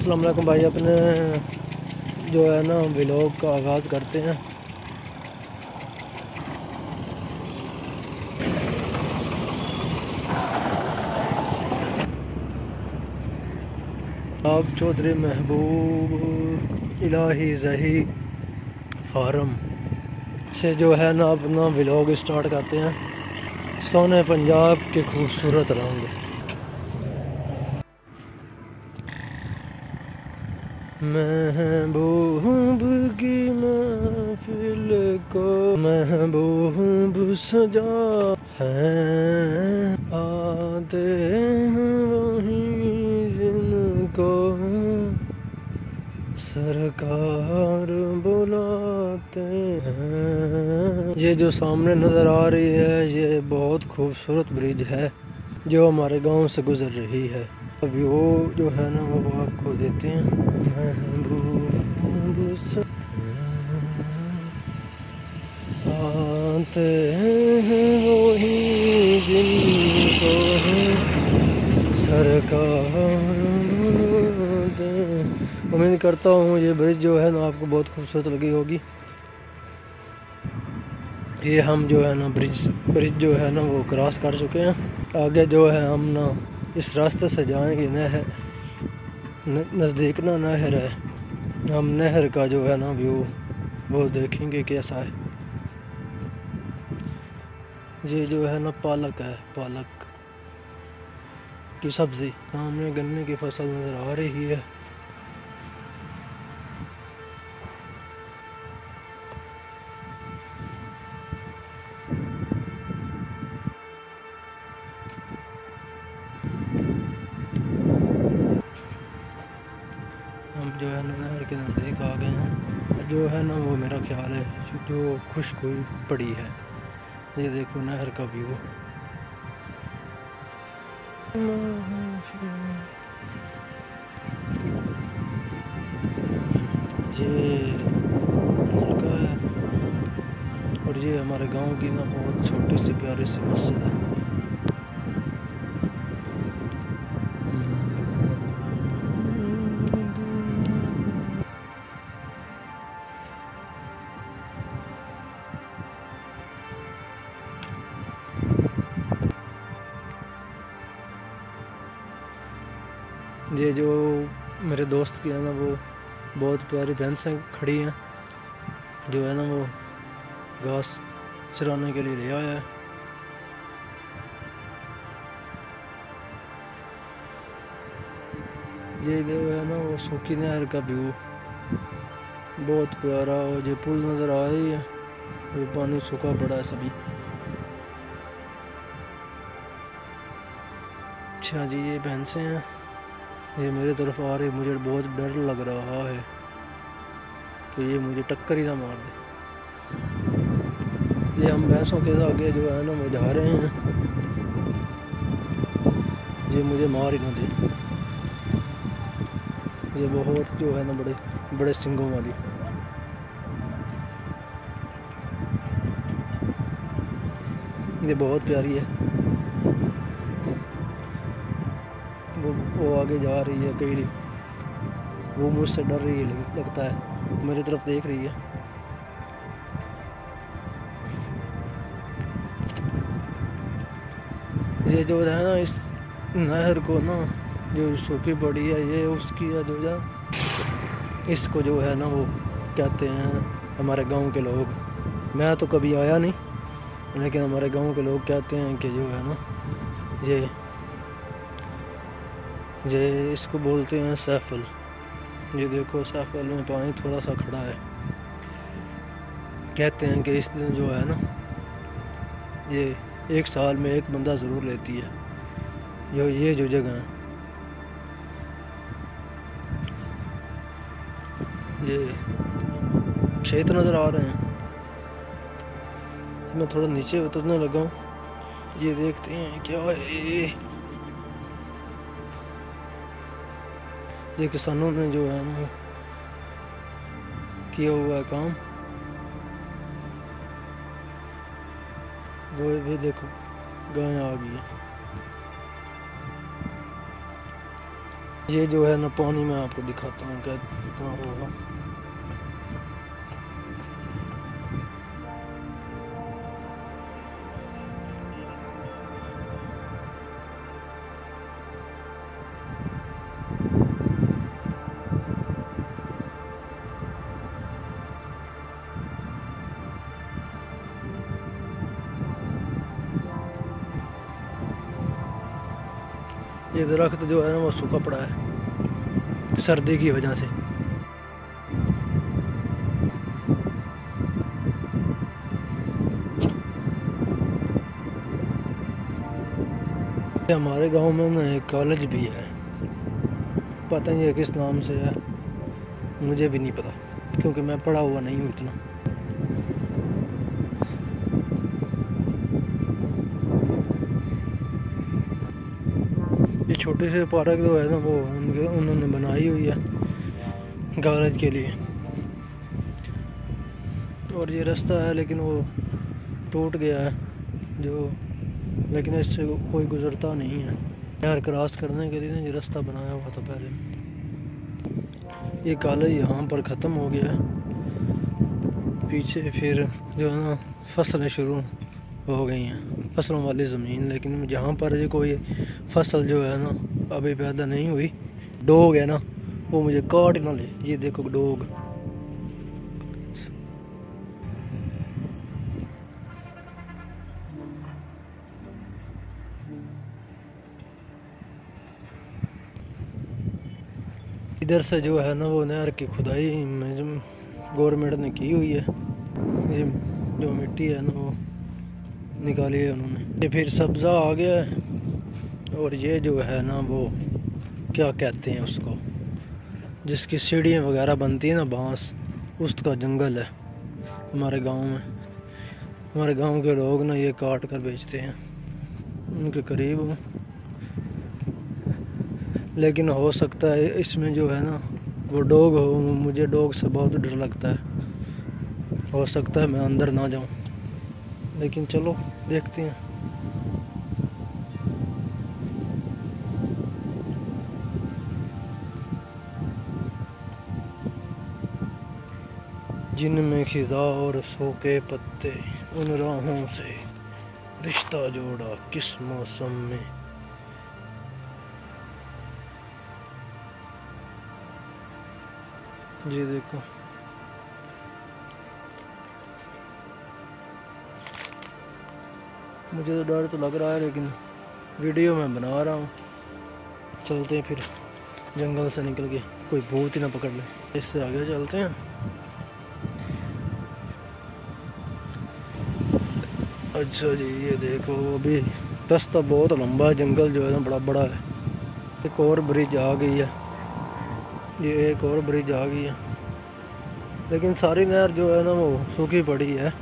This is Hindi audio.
अस्सलाम वालेकुम भाई। अपने जो है ना व्लॉग का आगाज़ करते हैं। आप चौधरी महबूब इलाही जही फार्म से जो है ना अपना व्लॉग स्टार्ट करते हैं। सोने पंजाब के खूबसूरत रंग। महबूब की महफिल को महबूब सजा है, आते हैं वही जिनको सरकार बुलाते हैं। ये जो सामने नज़र आ रही है ये बहुत खूबसूरत ब्रिज है जो हमारे गांव से गुजर रही है। अभी वो जो है ना वो आपको देते हैं। महबूब से आते हैं वही जिनको सरकार बुलाते हैं। उम्मीद करता हूँ ये ब्रिज जो है ना आपको बहुत खूबसूरत लगी होगी। ये हम जो है ना ब्रिज जो है ना वो क्रॉस कर चुके हैं। आगे जो है हम ना इस रास्ते से जाएंगे। नहर नज़दीक ना नहर है। हम नहर का जो है ना व्यू वो देखेंगे कैसा है। ये जो है ना पालक है, पालक की सब्ज़ी। सामने गन्ने की फसल नज़र आ रही है। हम जो है ना नहर के नज़दीक आ गए हैं। जो है ना वो मेरा ख्याल है जो खुश्क हुई पड़ी है। ये देखो नहर का व्यू। ये लड़का है और ये हमारे गांव की ना बहुत छोटी सी प्यारी सी मस्जिद है। ये जो मेरे दोस्त की है ना वो बहुत प्यारी भैंसें खड़ी हैं जो है ना वो घास चराने के लिए ले आया है। ये जो है ना वो सूखी नहर का व्यू बहुत प्यारा। और ये पुल नज़र आ रही है। ये पानी सूखा पड़ा है सभी। अच्छा जी, ये भैंसें हैं। ये मेरे तरफ आ रही। मुझे बहुत डर लग रहा है कि ये मुझे टक्कर ही ना मार दे। ये हम भैंसों के आगे जो है ना वो जा रहे हैं। ये मुझे मार ही ना दे। ये बहुत जो है ना बड़े बड़े सिंगों वाली। ये बहुत प्यारी है। वो आगे जा रही है कहीं। वो मुझसे डर रही है लगता है। मेरी तरफ देख रही है। ये जो है ना इस नहर को ना जो सूखी पड़ी है ये उसकी है जो है। इसको जो है ना वो कहते हैं हमारे गांव के लोग। मैं तो कभी आया नहीं लेकिन हमारे गांव के लोग कहते हैं कि जो है ना ये इसको बोलते हैं सैफल। ये देखो सैफल में पानी थोड़ा सा खड़ा है। कहते हैं कि इस दिन जो है ना ये एक साल में एक बंदा ज़रूर लेती है ये जो जगह है। ये खेत नज़र आ रहे हैं। मैं थोड़ा नीचे उतरने लगा हूँ। ये देखते हैं क्या है। ये किसानों ने जो है ना किया हुआ है काम। वो भी देखो गाय आ गई है। ये जो है ना पानी में आपको दिखाता हूँ क्या कितना होगा। ये दरख्त जो है ना वो सूखा पड़ा है सर्दी की वजह से। हमारे गांव में ना एक कॉलेज भी है, पता नहीं है किस नाम से है, मुझे भी नहीं पता क्योंकि मैं पढ़ा हुआ नहीं हूँ इतना। ये छोटे से पार्क जो है ना वो उन्होंने बनाई हुई है कॉलेज के लिए, और ये रास्ता है लेकिन वो टूट गया है जो, लेकिन इससे कोई गुजरता नहीं है। यार क्रॉस करने के लिए ये रास्ता बनाया हुआ था पहले। ये कॉलेज यहाँ पर ख़त्म हो गया है, पीछे फिर जो है ना फसलें शुरू हो गई हैं, फसलों वाली ज़मीन, लेकिन जहाँ पर ये कोई फसल जो है ना अभी पैदा नहीं हुई, डोग है ना वो मुझे काट ना ले। ये देखो डोग, इधर से जो है ना वो नहर की खुदाई गवर्नमेंट ने की हुई है। ये जो मिट्टी है ना वो निकाली है उन्होंने। ये फिर सब्ज़ा आ गया है, और ये जो है ना वो क्या कहते हैं उसको, जिसकी सीढ़ियाँ वगैरह बनती है ना बांस, उसका जंगल है हमारे गांव में। हमारे गांव के लोग ना ये काट कर बेचते हैं, उनके करीब हूँ, लेकिन हो सकता है इसमें जो है ना वो डॉग हो, मुझे डॉग से बहुत डर लगता है, हो सकता है मैं अंदर ना जाऊं, लेकिन चलो देखते हैं। जिनमें खिज़ा और सूखे पत्ते, उन राहों से रिश्ता जोड़ा किस मौसम में। जी देखो, मुझे तो डर तो लग रहा है लेकिन वीडियो मैं बना रहा हूँ। चलते हैं फिर, जंगल से निकल के कोई भूत ही ना पकड़ ले। इससे आगे चलते हैं। अच्छा जी, ये देखो अभी रास्ता बहुत लंबा है, जंगल जो है ना बड़ा बड़ा है। एक और ब्रिज आ गई है, ये एक और ब्रिज आ गई है, लेकिन सारी नहर जो है ना वो सूखी पड़ी है।